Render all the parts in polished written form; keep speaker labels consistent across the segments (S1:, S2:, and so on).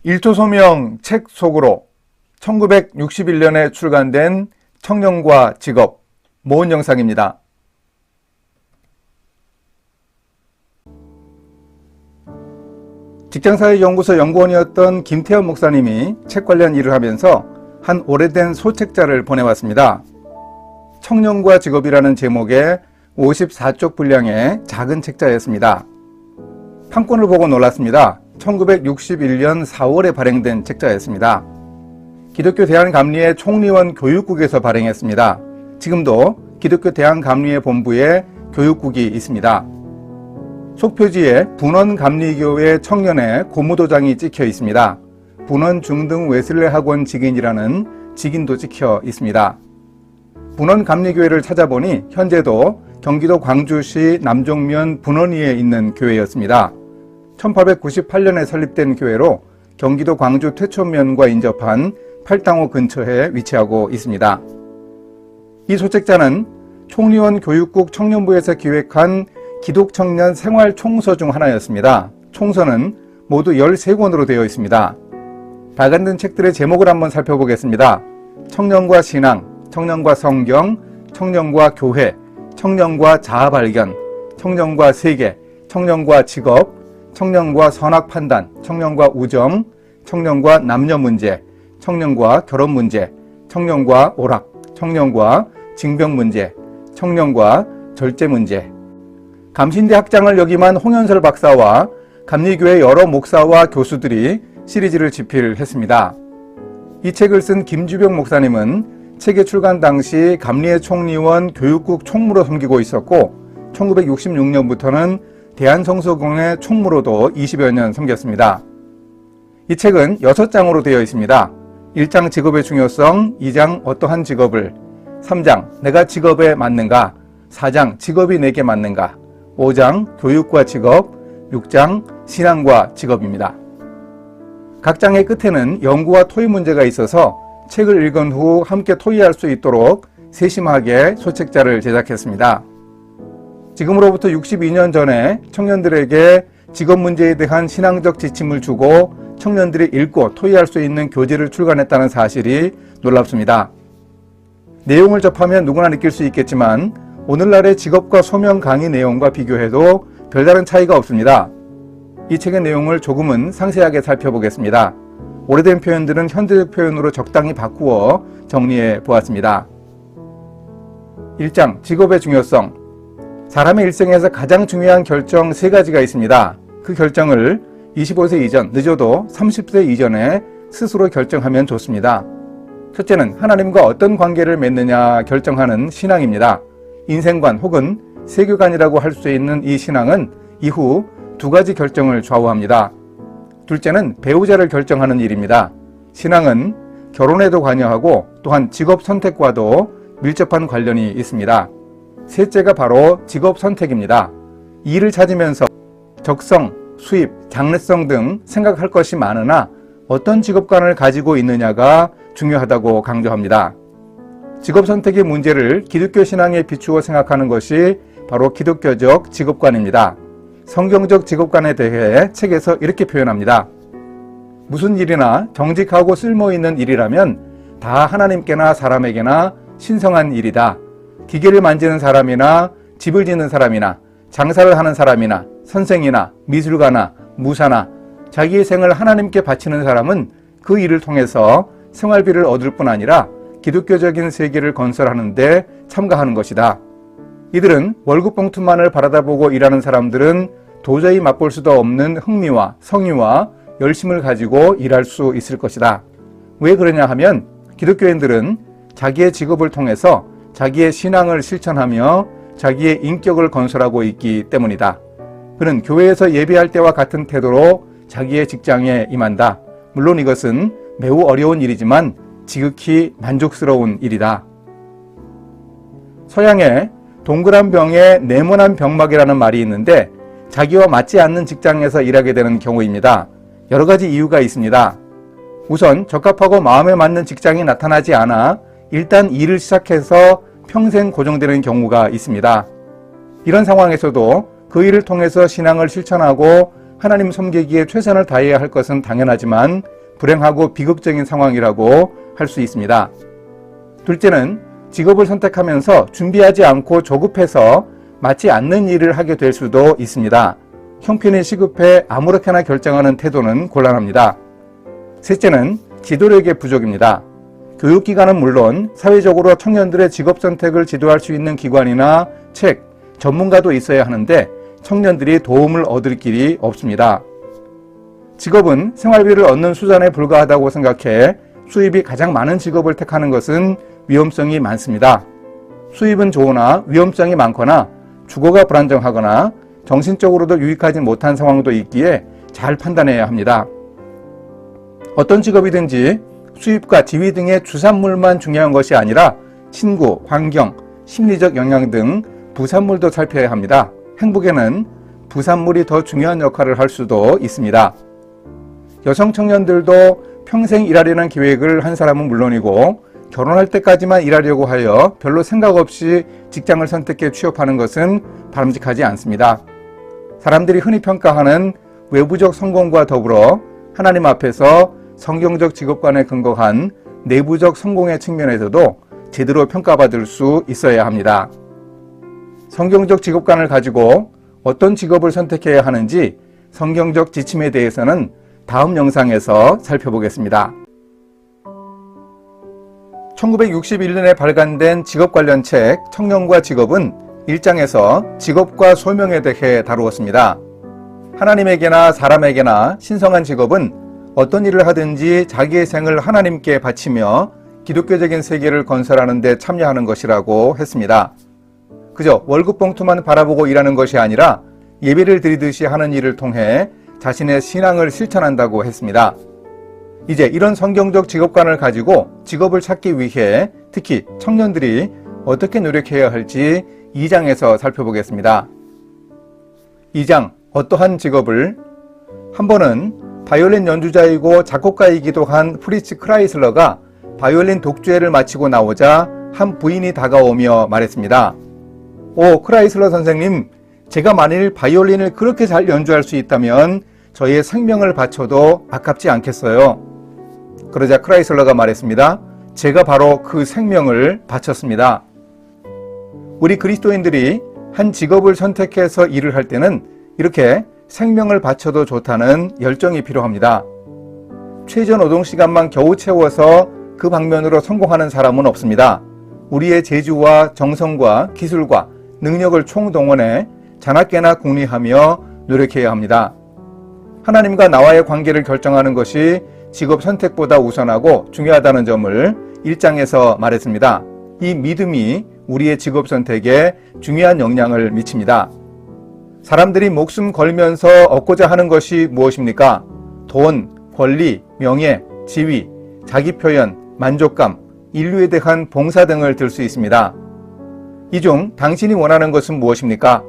S1: 일토소명 책 속으로 1961년에 출간된 청년과 직업 모은 영상입니다. 직장사회연구소 연구원이었던 김태현 목사님이 책 관련 일을 하면서 한 오래된 소책자를 보내왔습니다. 청년과 직업이라는 제목의 54쪽 분량의 작은 책자였습니다. 판권을 보고 놀랐습니다. 1961년 4월에 발행된 책자였습니다. 기독교 대한감리회 총리원 교육국에서 발행했습니다. 지금도 기독교 대한감리회 본부에 교육국이 있습니다. 속표지에 분원감리교회 청년의 고무도장이 찍혀 있습니다. 분원 중등 웨슬레 학원 직인이라는 직인도 찍혀 있습니다. 분원감리교회를 찾아보니 현재도 경기도 광주시 남종면 분원리에 있는 교회였습니다. 1898년에 설립된 교회로 경기도 광주 퇴촌면과 인접한 팔당호 근처에 위치하고 있습니다. 이 소책자는 총리원 교육국 청년부에서 기획한 기독청년 생활총서 중 하나였습니다. 총서는 모두 13권으로 되어 있습니다. 발간된 책들의 제목을 한번 살펴보겠습니다. 청년과 신앙, 청년과 성경, 청년과 교회, 청년과 자아발견, 청년과 세계, 청년과 직업, 청년과 선악판단, 청년과 우정, 청년과 남녀 문제, 청년과 결혼 문제, 청년과 오락, 청년과 징병 문제, 청년과 절제 문제. 감신대 학장을 역임한 홍현설 박사와 감리교회 여러 목사와 교수들이 시리즈를 집필했습니다. 이 책을 쓴 김주병 목사님은 책의 출간 당시 감리회 총리원 교육국 총무로 섬기고 있었고 1966년부터는 대한성서공회 총무로도 20여 년 섬겼습니다. 이 책은 6장으로 되어 있습니다. 1장 직업의 중요성, 2장 어떠한 직업을, 3장 내가 직업에 맞는가, 4장 직업이 내게 맞는가, 5장 교육과 직업, 6장 신앙과 직업입니다. 각 장의 끝에는 연구와 토의 문제가 있어서 책을 읽은 후 함께 토의할 수 있도록 세심하게 소책자를 제작했습니다. 지금으로부터 62년 전에 청년들에게 직업 문제에 대한 신앙적 지침을 주고 청년들이 읽고 토의할 수 있는 교재를 출간했다는 사실이 놀랍습니다. 내용을 접하면 누구나 느낄 수 있겠지만 오늘날의 직업과 소명 강의 내용과 비교해도 별다른 차이가 없습니다. 이 책의 내용을 조금은 상세하게 살펴보겠습니다. 오래된 표현들은 현대적 표현으로 적당히 바꾸어 정리해 보았습니다. 1장 직업의 중요성. 사람의 일생에서 가장 중요한 결정 3가지가 있습니다. 그 결정을 25세 이전, 늦어도 30세 이전에 스스로 결정하면 좋습니다. 첫째는 하나님과 어떤 관계를 맺느냐 결정하는 신앙입니다. 인생관 혹은 세계관이라고 할 수 있는 이 신앙은 이후 2가지 결정을 좌우합니다. 둘째는 배우자를 결정하는 일입니다. 신앙은 결혼에도 관여하고 또한 직업 선택과도 밀접한 관련이 있습니다. 셋째가 바로 직업 선택입니다. 일을 찾으면서 적성, 수입, 장래성 등 생각할 것이 많으나 어떤 직업관을 가지고 있느냐가 중요하다고 강조합니다. 직업 선택의 문제를 기독교 신앙에 비추어 생각하는 것이 바로 기독교적 직업관입니다. 성경적 직업관에 대해 책에서 이렇게 표현합니다. 무슨 일이나 정직하고 쓸모있는 일이라면 다 하나님께나 사람에게나 신성한 일이다. 기계를 만지는 사람이나 집을 짓는 사람이나 장사를 하는 사람이나 선생이나 미술가나 무사나 자기의 생을 하나님께 바치는 사람은 그 일을 통해서 생활비를 얻을 뿐 아니라 기독교적인 세계를 건설하는 데 참가하는 것이다. 이들은 월급 봉투만을 바라다보고 일하는 사람들은 도저히 맛볼 수도 없는 흥미와 성의와 열심을 가지고 일할 수 있을 것이다. 왜 그러냐 하면 기독교인들은 자기의 직업을 통해서 자기의 신앙을 실천하며 자기의 인격을 건설하고 있기 때문이다. 그는 교회에서 예배할 때와 같은 태도로 자기의 직장에 임한다. 물론 이것은 매우 어려운 일이지만 지극히 만족스러운 일이다. 서양에 동그란 병에 네모난 병막이라는 말이 있는데 자기와 맞지 않는 직장에서 일하게 되는 경우입니다. 여러 가지 이유가 있습니다. 우선 적합하고 마음에 맞는 직장이 나타나지 않아 일단 일을 시작해서 평생 고정되는 경우가 있습니다. 이런 상황에서도 그 일을 통해서 신앙을 실천하고 하나님 섬기기에 최선을 다해야 할 것은 당연하지만 불행하고 비극적인 상황이라고 할 수 있습니다. 둘째는 직업을 선택하면서 준비하지 않고 조급해서 맞지 않는 일을 하게 될 수도 있습니다. 형편이 시급해 아무렇게나 결정하는 태도는 곤란합니다. 셋째는 지도력의 부족입니다. 교육기관은 물론 사회적으로 청년들의 직업 선택을 지도할 수 있는 기관이나 책, 전문가도 있어야 하는데 청년들이 도움을 얻을 길이 없습니다. 직업은 생활비를 얻는 수단에 불과하다고 생각해 수입이 가장 많은 직업을 택하는 것은 위험성이 많습니다. 수입은 좋으나 위험성이 많거나 주거가 불안정하거나 정신적으로도 유익하지 못한 상황도 있기에 잘 판단해야 합니다. 어떤 직업이든지 수입과 지위 등의 주산물만 중요한 것이 아니라 친구, 환경, 심리적 영향 등 부산물도 살펴야 합니다. 행복에는 부산물이 더 중요한 역할을 할 수도 있습니다. 여성 청년들도 평생 일하려는 계획을 한 사람은 물론이고 결혼할 때까지만 일하려고 하여 별로 생각 없이 직장을 선택해 취업하는 것은 바람직하지 않습니다. 사람들이 흔히 평가하는 외부적 성공과 더불어 하나님 앞에서 성경적 직업관에 근거한 내부적 성공의 측면에서도 제대로 평가받을 수 있어야 합니다. 성경적 직업관을 가지고 어떤 직업을 선택해야 하는지 성경적 지침에 대해서는 다음 영상에서 살펴보겠습니다. 1961년에 발간된 직업 관련 책 청년과 직업은 1장에서 직업과 소명에 대해 다루었습니다. 하나님에게나 사람에게나 신성한 직업은 어떤 일을 하든지 자기의 생을 하나님께 바치며 기독교적인 세계를 건설하는 데 참여하는 것이라고 했습니다. 그저 월급 봉투만 바라보고 일하는 것이 아니라 예배를 드리듯이 하는 일을 통해 자신의 신앙을 실천한다고 했습니다. 이제 이런 성경적 직업관을 가지고 직업을 찾기 위해 특히 청년들이 어떻게 노력해야 할지 2장에서 살펴보겠습니다. 2장 어떠한 직업을? 한 번은 바이올린 연주자이고 작곡가이기도 한 프리츠 크라이슬러가 바이올린 독주회를 마치고 나오자 한 부인이 다가오며 말했습니다. 오, 크라이슬러 선생님, 제가 만일 바이올린을 그렇게 잘 연주할 수 있다면 저의 생명을 바쳐도 아깝지 않겠어요. 그러자 크라이슬러가 말했습니다. 제가 바로 그 생명을 바쳤습니다. 우리 그리스도인들이 한 직업을 선택해서 일을 할 때는 이렇게 생명을 바쳐도 좋다는 열정이 필요합니다. 최저 노동 시간만 겨우 채워서 그 방면으로 성공하는 사람은 없습니다. 우리의 재주와 정성과 기술과 능력을 총동원해 자나깨나 궁리하며 노력해야 합니다. 하나님과 나와의 관계를 결정하는 것이 직업 선택보다 우선하고 중요하다는 점을 1장에서 말했습니다. 이 믿음이 우리의 직업 선택에 중요한 영향을 미칩니다. 사람들이 목숨 걸면서 얻고자 하는 것이 무엇입니까? 돈, 권리, 명예, 지위, 자기 표현, 만족감, 인류에 대한 봉사 등을 들 수 있습니다. 이 중 당신이 원하는 것은 무엇입니까?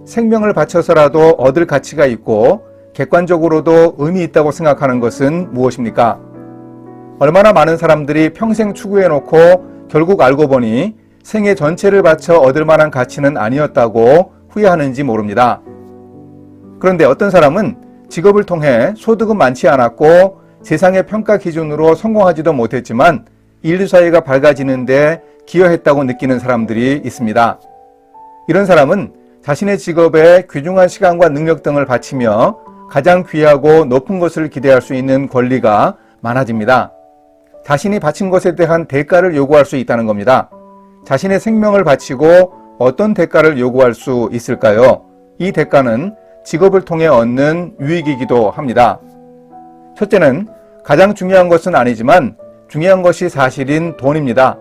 S1: 생명을 바쳐서라도 얻을 가치가 있고 객관적으로도 의미 있다고 생각하는 것은 무엇입니까? 얼마나 많은 사람들이 평생 추구해놓고 결국 알고 보니 생애 전체를 바쳐 얻을 만한 가치는 아니었다고 후회하는지 모릅니다. 그런데 어떤 사람은 직업을 통해 소득은 많지 않았고 세상의 평가 기준으로 성공하지도 못했지만 인류 사회가 밝아지는데 기여했다고 느끼는 사람들이 있습니다. 이런 사람은 자신의 직업에 귀중한 시간과 능력 등을 바치며 가장 귀하고 높은 것을 기대할 수 있는 권리가 많아집니다. 자신이 바친 것에 대한 대가를 요구할 수 있다는 겁니다. 자신의 생명을 바치고 어떤 대가를 요구할 수 있을까요? 이 대가는 직업을 통해 얻는 유익이기도 합니다. 첫째는 가장 중요한 것은 아니지만 중요한 것이 사실인 돈입니다.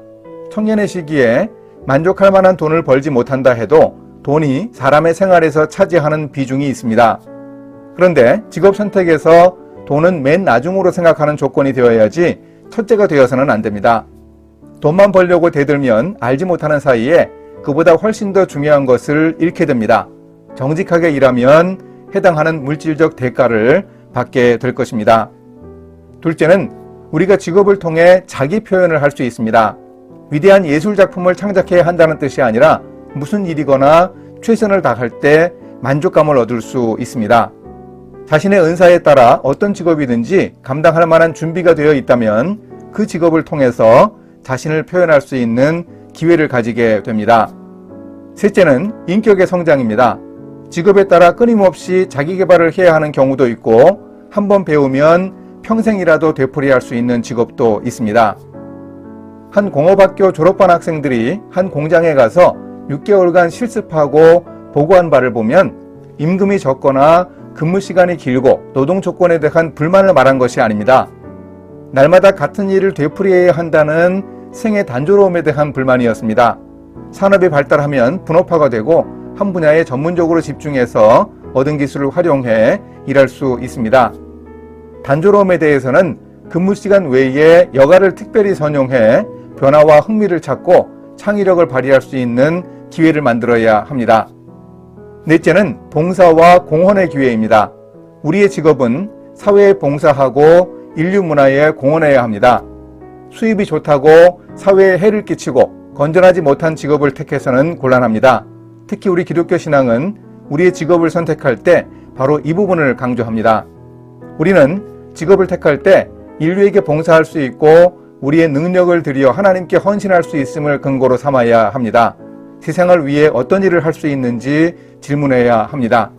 S1: 청년의 시기에 만족할 만한 돈을 벌지 못한다 해도 돈이 사람의 생활에서 차지하는 비중이 있습니다. 그런데 직업 선택에서 돈은 맨 나중으로 생각하는 조건이 되어야지 첫째가 되어서는 안 됩니다. 돈만 벌려고 대들면 알지 못하는 사이에 그보다 훨씬 더 중요한 것을 잃게 됩니다. 정직하게 일하면 해당하는 물질적 대가를 받게 될 것입니다. 둘째는 우리가 직업을 통해 자기 표현을 할 수 있습니다. 위대한 예술 작품을 창작해야 한다는 뜻이 아니라 무슨 일이거나 최선을 다할 때 만족감을 얻을 수 있습니다. 자신의 은사에 따라 어떤 직업이든지 감당할 만한 준비가 되어 있다면 그 직업을 통해서 자신을 표현할 수 있는 기회를 가지게 됩니다. 셋째는 인격의 성장입니다. 직업에 따라 끊임없이 자기 개발을 해야 하는 경우도 있고 한번 배우면 평생이라도 되풀이할 수 있는 직업도 있습니다. 한 공업학교 졸업반 학생들이 한 공장에 가서 6개월간 실습하고 보고한 바를 보면 임금이 적거나 근무 시간이 길고 노동 조건에 대한 불만을 말한 것이 아닙니다. 날마다 같은 일을 되풀이해야 한다는 생의 단조로움에 대한 불만이었습니다. 산업이 발달하면 분업화가 되고 한 분야에 전문적으로 집중해서 얻은 기술을 활용해 일할 수 있습니다. 단조로움에 대해서는 근무 시간 외에 여가를 특별히 선용해 변화와 흥미를 찾고 창의력을 발휘할 수 있는 기회를 만들어야 합니다. 넷째는 봉사와 공헌의 기회입니다. 우리의 직업은 사회에 봉사하고 인류 문화에 공헌해야 합니다. 수입이 좋다고 사회에 해를 끼치고 건전하지 못한 직업을 택해서는 곤란합니다. 특히 우리 기독교 신앙은 우리의 직업을 선택할 때 바로 이 부분을 강조합니다. 우리는 직업을 택할 때 인류에게 봉사할 수 있고 우리의 능력을 들여 하나님께 헌신할 수 있음을 근거로 삼아야 합니다. 세상을 위해 어떤 일을 할 수 있는지 질문해야 합니다.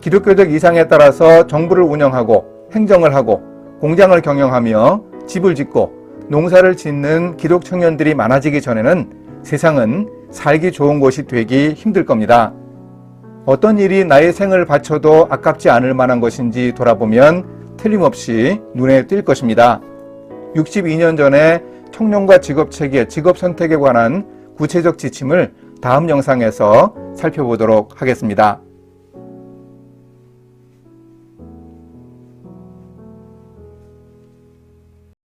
S1: 기독교적 이상에 따라서 정부를 운영하고 행정을 하고 공장을 경영하며 집을 짓고 농사를 짓는 기독 청년들이 많아지기 전에는 세상은 살기 좋은 곳이 되기 힘들 겁니다. 어떤 일이 나의 생을 바쳐도 아깝지 않을 만한 것인지 돌아보면 틀림없이 눈에 띌 것입니다. 62년 전에 청년과 직업체계, 직업 선택에 관한 구체적 지침을 다음 영상에서 살펴보도록 하겠습니다.